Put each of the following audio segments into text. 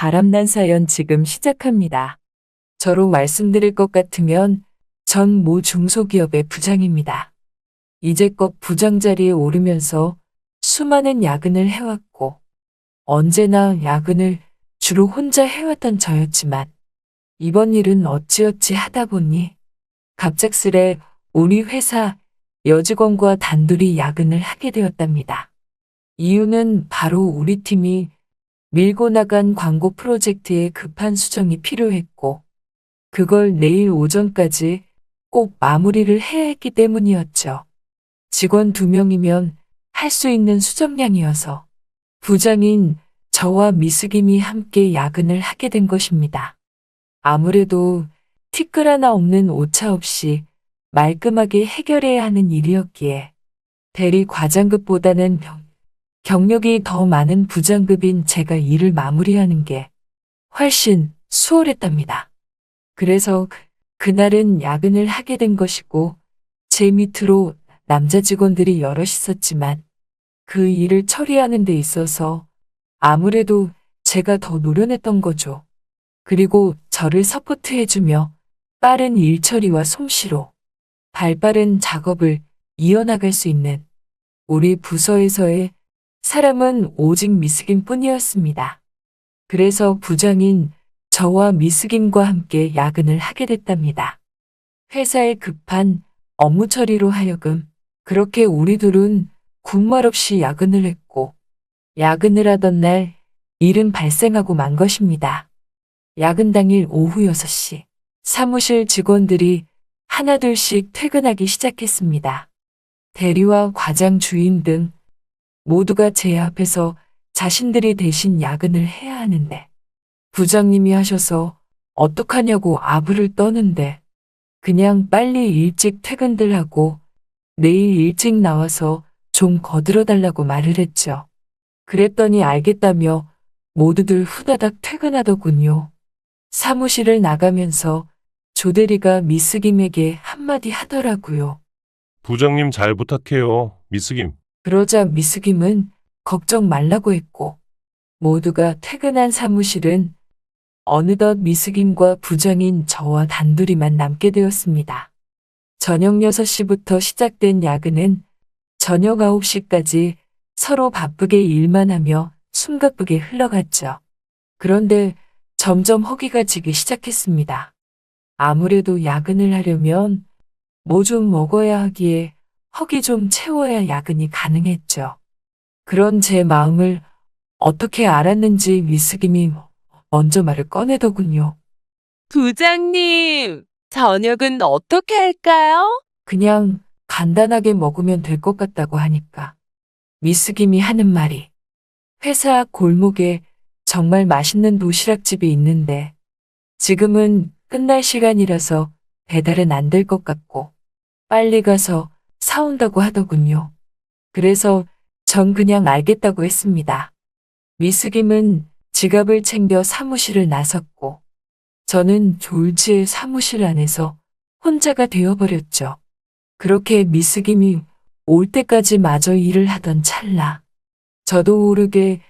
바람난 사연 지금 시작합니다. 저로 말씀드릴 것 같으면 전 모 중소기업의 부장입니다. 이제껏 부장 자리에 오르면서 수많은 야근을 해왔고 언제나 야근을 주로 혼자 해왔던 저였지만 이번 일은 어찌어찌 하다 보니 갑작스레 우리 회사 여직원과 단둘이 야근을 하게 되었답니다. 이유는 바로 우리 팀이 밀고 나간 광고 프로젝트에 급한 수정이 필요했고 그걸 내일 오전까지 꼭 마무리를 해야 했기 때문이었죠. 직원 2명이면 할 수 있는 수정량이어서 부장인 저와 미숙임이 함께 야근을 하게 된 것입니다. 아무래도 티끌 하나 없는 오차 없이 말끔하게 해결해야 하는 일이었기에 대리 과장급보다는 경력이 더 많은 부장급인 제가 일을 마무리하는 게 훨씬 수월했답니다. 그래서 그날은 야근을 하게 된 것이고 제 밑으로 남자 직원들이 여럿 있었지만 그 일을 처리하는 데 있어서 아무래도 제가 더 노련했던 거죠. 그리고 저를 서포트해주며 빠른 일 처리와 솜씨로 발빠른 작업을 이어나갈 수 있는 우리 부서에서의 사람은 오직 미숙임 뿐이었습니다. 그래서 부장인 저와 미숙임과 함께 야근을 하게 됐답니다. 회사에 급한 업무 처리로 하여금 그렇게 우리 둘은 군말 없이 야근을 했고 야근을 하던 날 일은 발생하고 만 것입니다. 야근 당일 오후 6시 사무실 직원들이 하나둘씩 퇴근하기 시작했습니다. 대리와 과장 주임 등 모두가 제 앞에서 자신들이 대신 야근을 해야 하는데 부장님이 하셔서 어떡하냐고 아부를 떠는데 그냥 빨리 일찍 퇴근들 하고 내일 일찍 나와서 좀 거들어 달라고 말을 했죠. 그랬더니 알겠다며 모두들 후다닥 퇴근하더군요. 사무실을 나가면서 조대리가 미숙임에게 한마디 하더라고요. 부장님 잘 부탁해요, 미숙임. 그러자 미숙임은 걱정 말라고 했고 모두가 퇴근한 사무실은 어느덧 미숙임과 부장인 저와 단둘이만 남게 되었습니다. 저녁 6시부터 시작된 야근은 저녁 9시까지 서로 바쁘게 일만 하며 숨가쁘게 흘러갔죠. 그런데 점점 허기가 지기 시작했습니다. 아무래도 야근을 하려면 뭐 좀 먹어야 하기에 허기 좀 채워야 야근이 가능했죠. 그런 제 마음을 어떻게 알았는지 미숙임이 먼저 말을 꺼내더군요. 부장님, 저녁은 어떻게 할까요? 그냥 간단하게 먹으면 될 것 같다고 하니까 미숙임이 하는 말이 회사 앞 골목에 정말 맛있는 도시락집이 있는데 지금은 끝날 시간이라서 배달은 안 될 것 같고 빨리 가서 사온다고 하더군요. 그래서 전 그냥 알겠다고 했습니다. 미숙임은 지갑을 챙겨 사무실을 나섰고 저는 졸지에 사무실 안에서 혼자가 되어버렸죠. 그렇게 미숙임이 올 때까지 마저 일을 하던 찰나 저도 모르게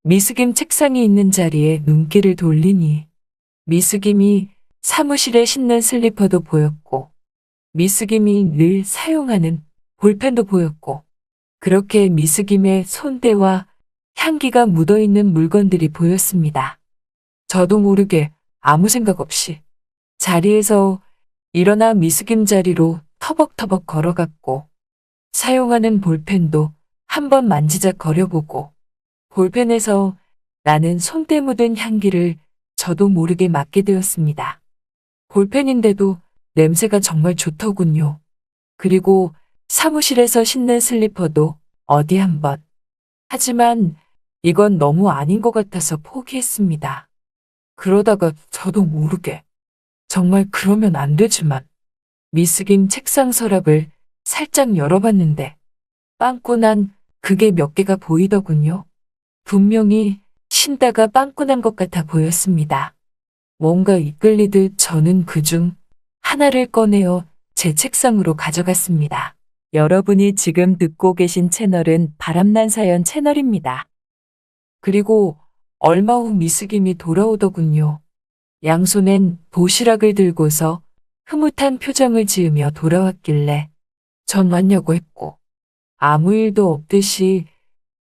미숙임 책상이 있는 자리에 눈길을 돌리니 미숙임이 사무실에 신는 슬리퍼도 보였고 미숙임이 늘 사용하는 볼펜도 보였고 그렇게 미숙임의 손때와 향기가 묻어있는 물건들이 보였습니다. 저도 모르게 아무 생각 없이 자리에서 일어나 미숙임 자리로 터벅터벅 걸어갔고 사용하는 볼펜도 한번 만지작거려보고 볼펜에서 나는 손때 묻은 향기를 저도 모르게 맡게 되었습니다. 볼펜인데도 냄새가 정말 좋더군요. 그리고 사무실에서 신는 슬리퍼도 어디 한번. 하지만 이건 너무 아닌 것 같아서 포기했습니다. 그러다가 저도 모르게 정말 그러면 안 되지만 미숙임 책상 서랍을 살짝 열어봤는데 빵꾸 난 그게 몇 개가 보이더군요. 분명히 신다가 빵꾸 난 것 같아 보였습니다. 뭔가 이끌리듯 저는 그중 하나를 꺼내어 제 책상으로 가져갔습니다. 여러분이 지금 듣고 계신 채널은 바람난 사연 채널입니다. 그리고 얼마 후 미스김이 돌아오더군요. 양손엔 도시락을 들고서 흐뭇한 표정을 지으며 돌아왔길래 전 왔냐고 했고 아무 일도 없듯이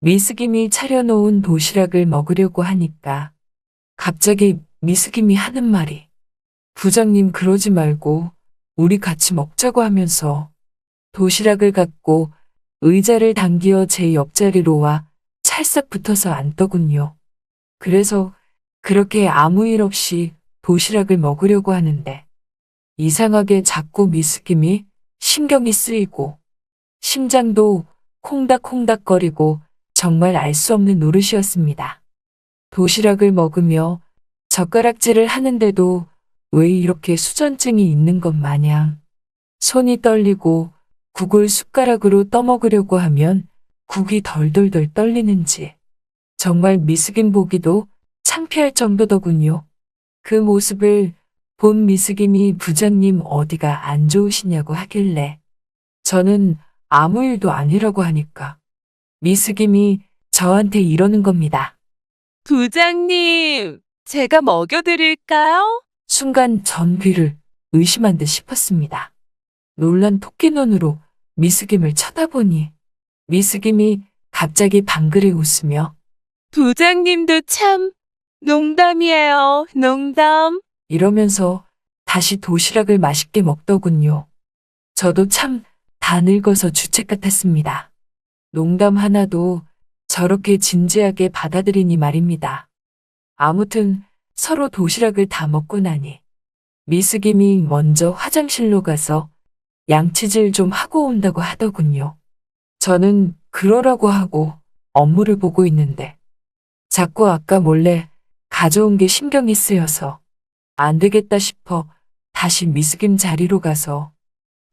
미스김이 차려놓은 도시락을 먹으려고 하니까 갑자기 미스김이 하는 말이 부장님 그러지 말고 우리 같이 먹자고 하면서 도시락을 갖고 의자를 당기어 제 옆자리로 와 찰싹 붙어서 앉더군요. 그래서 그렇게 아무 일 없이 도시락을 먹으려고 하는데 이상하게 자꾸 미스김이 신경이 쓰이고 심장도 콩닥콩닥거리고 정말 알 수 없는 노릇이었습니다. 도시락을 먹으며 젓가락질을 하는데도 왜 이렇게 수전증이 있는 것 마냥 손이 떨리고 국을 숟가락으로 떠먹으려고 하면 국이 덜덜덜 떨리는지 정말 미스김 보기도 창피할 정도더군요. 그 모습을 본 미스김이 부장님 어디가 안 좋으시냐고 하길래 저는 아무 일도 아니라고 하니까 미스김이 저한테 이러는 겁니다. 부장님, 제가 먹여드릴까요? 순간 전 귀를 의심한 듯 싶었습니다. 놀란 토끼 눈으로 미스김을 쳐다보니 미스김이 갑자기 방글이 웃으며 부장님도 참 농담이에요, 농담. 이러면서 다시 도시락을 맛있게 먹더군요. 저도 참 다 늙어서 주책 같았습니다. 농담 하나도 저렇게 진지하게 받아들이니 말입니다. 아무튼 서로 도시락을 다 먹고 나니 미스김이 먼저 화장실로 가서 양치질 좀 하고 온다고 하더군요. 저는 그러라고 하고 업무를 보고 있는데 자꾸 아까 몰래 가져온 게 신경이 쓰여서 안 되겠다 싶어 다시 미스김 자리로 가서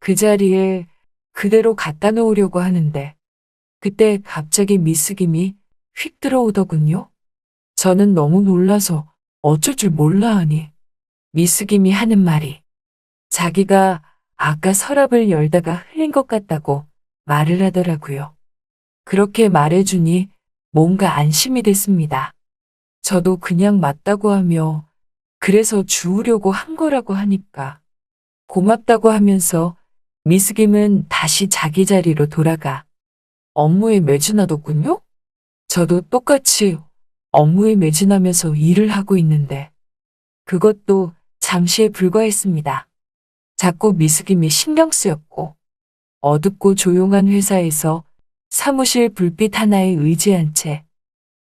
그 자리에 그대로 갖다 놓으려고 하는데 그때 갑자기 미스김이 휙 들어오더군요. 저는 너무 놀라서 어쩔 줄 몰라 하니 미스김이 하는 말이 자기가 아까 서랍을 열다가 흘린 것 같다고 말을 하더라고요. 그렇게 말해주니 뭔가 안심이 됐습니다. 저도 그냥 맞다고 하며 그래서 주우려고 한 거라고 하니까 고맙다고 하면서 미스김은 다시 자기 자리로 돌아가 업무에 매진하더군요. 저도 똑같이 업무에 매진하면서 일을 하고 있는데 그것도 잠시에 불과했습니다. 자꾸 미스김이 신경 쓰였고 어둡고 조용한 회사에서 사무실 불빛 하나에 의지한 채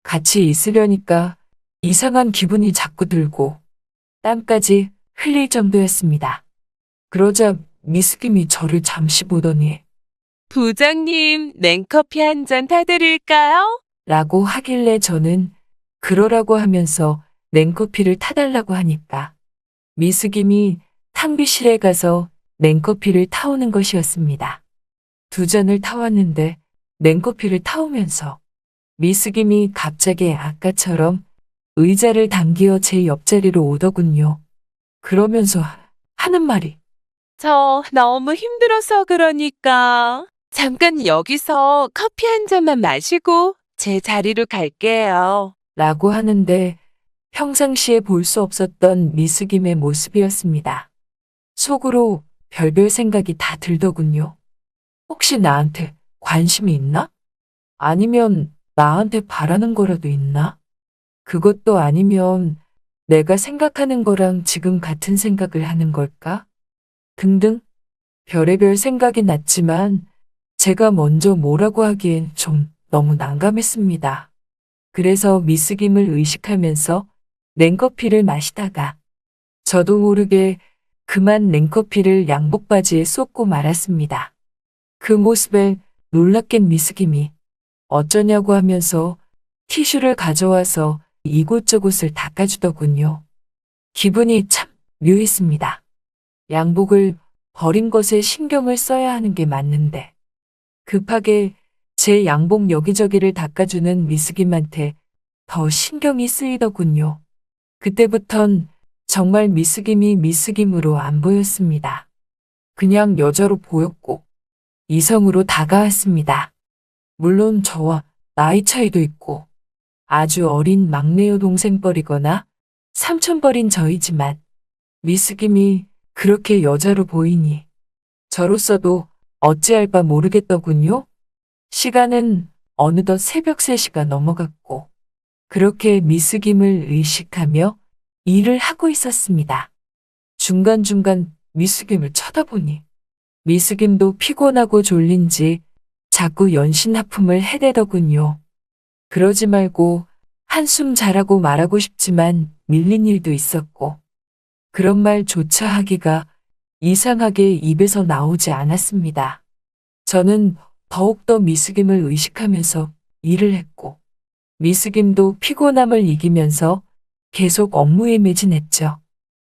같이 있으려니까 이상한 기분이 자꾸 들고 땀까지 흘릴 정도였습니다. 그러자 미스김이 저를 잠시 보더니 부장님, 냉커피 한 잔 타드릴까요? 라고 하길래 저는 그러라고 하면서 냉커피를 타달라고 하니까 미스김이 탕비실에 가서 냉커피를 타오는 것이었습니다. 2잔을 타왔는데 냉커피를 타오면서 미스김이 갑자기 아까처럼 의자를 당기어 제 옆자리로 오더군요. 그러면서 하는 말이 저 너무 힘들어서 그러니까 잠깐 여기서 커피 한 잔만 마시고 제 자리로 갈게요. 라고 하는데 평상시에 볼 수 없었던 미스김의 모습이었습니다. 속으로 별별 생각이 다 들더군요. 혹시 나한테 관심이 있나? 아니면 나한테 바라는 거라도 있나? 그것도 아니면 내가 생각하는 거랑 지금 같은 생각을 하는 걸까? 등등 별의별 생각이 났지만 제가 먼저 뭐라고 하기엔 좀 너무 난감했습니다. 그래서 미스김을 의식하면서 냉커피를 마시다가 저도 모르게 그만 냉커피를 양복바지에 쏟고 말았습니다. 그 모습에 놀랍게 미스김이 어쩌냐고 하면서 티슈를 가져와서 이곳저곳을 닦아주더군요. 기분이 참 묘했습니다. 양복을 버린 것에 신경을 써야 하는 게 맞는데 급하게 제 양복 여기저기를 닦아주는 미스김한테 더 신경이 쓰이더군요. 그때부턴 정말 미스김이 미스김으로 안 보였습니다. 그냥 여자로 보였고 이성으로 다가왔습니다. 물론 저와 나이 차이도 있고 아주 어린 막내 여동생뻘이거나 삼촌뻘인 저이지만 미숙임이 그렇게 여자로 보이니 저로서도 어찌할 바 모르겠더군요. 시간은 어느덧 새벽 3시가 넘어갔고 그렇게 미숙임을 의식하며 일을 하고 있었습니다. 중간중간 미숙임을 쳐다보니 미숙임도 피곤하고 졸린지 자꾸 연신하품을 해대더군요. 그러지 말고 한숨 자라고 말하고 싶지만 밀린 일도 있었고 그런 말조차 하기가 이상하게 입에서 나오지 않았습니다. 저는 더욱더 미숙임을 의식하면서 일을 했고 미숙임도 피곤함을 이기면서 계속 업무에 매진했죠.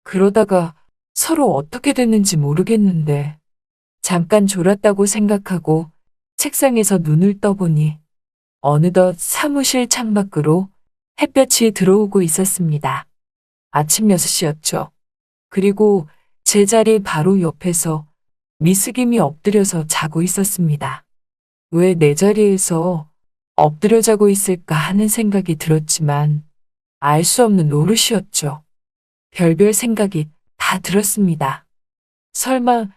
그러다가 서로 어떻게 됐는지 모르겠는데 잠깐 졸았다고 생각하고 책상에서 눈을 떠보니 어느덧 사무실 창밖으로 햇볕이 들어오고 있었습니다. 아침 6시였죠. 그리고 제 자리 바로 옆에서 미숙임이 엎드려서 자고 있었습니다. 왜 내 자리에서 엎드려 자고 있을까 하는 생각이 들었지만 알 수 없는 노릇이었죠. 별별 생각이 다 들었습니다. 설마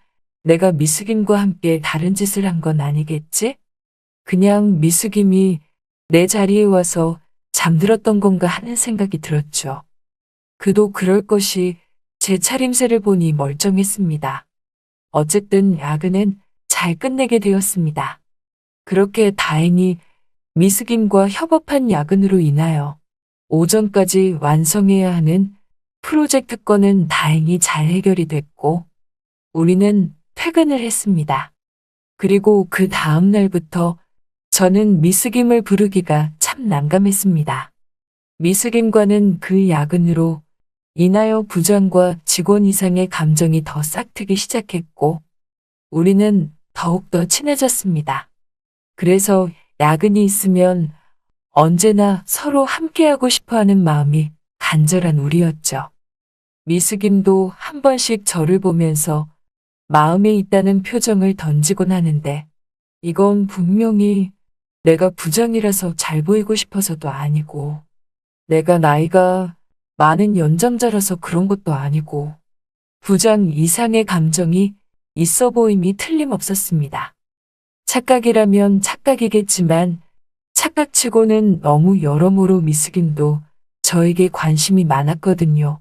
내가 미숙임과 함께 다른 짓을 한 건 아니겠지? 그냥 미숙임이 내 자리에 와서 잠들었던 건가 하는 생각이 들었죠. 그도 그럴 것이 제 차림새를 보니 멀쩡했습니다. 어쨌든 야근은 잘 끝내게 되었습니다. 그렇게 다행히 미숙임과 협업한 야근으로 인하여 오전까지 완성해야 하는 프로젝트 건은 다행히 잘 해결이 됐고 우리는 퇴근을 했습니다. 그리고 그 다음 날부터 저는 미숙임을 부르기가 참 난감했습니다. 미숙임과는 그 야근으로 인하여 부장과 직원 이상의 감정이 더 싹트기 시작했고 우리는 더욱더 친해졌습니다. 그래서 야근이 있으면 언제나 서로 함께하고 싶어하는 마음이 간절한 우리였죠. 미숙임도 한 번씩 저를 보면서 마음에 있다는 표정을 던지곤 하는데 이건 분명히 내가 부장이라서 잘 보이고 싶어서도 아니고 내가 나이가 많은 연장자라서 그런 것도 아니고 부장 이상의 감정이 있어 보임이 틀림없었습니다. 착각이라면 착각이겠지만 착각치고는 너무 여러모로 미숙임도 저에게 관심이 많았거든요.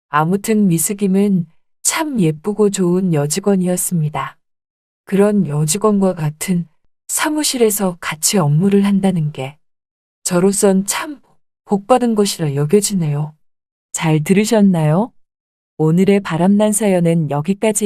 아무튼 미숙임은 참 예쁘고 좋은 여직원이었습니다. 그런 여직원과 같은 사무실에서 같이 업무를 한다는 게 저로선 참 복받은 것이라 여겨지네요. 잘 들으셨나요? 오늘의 바람난 사연은 여기까지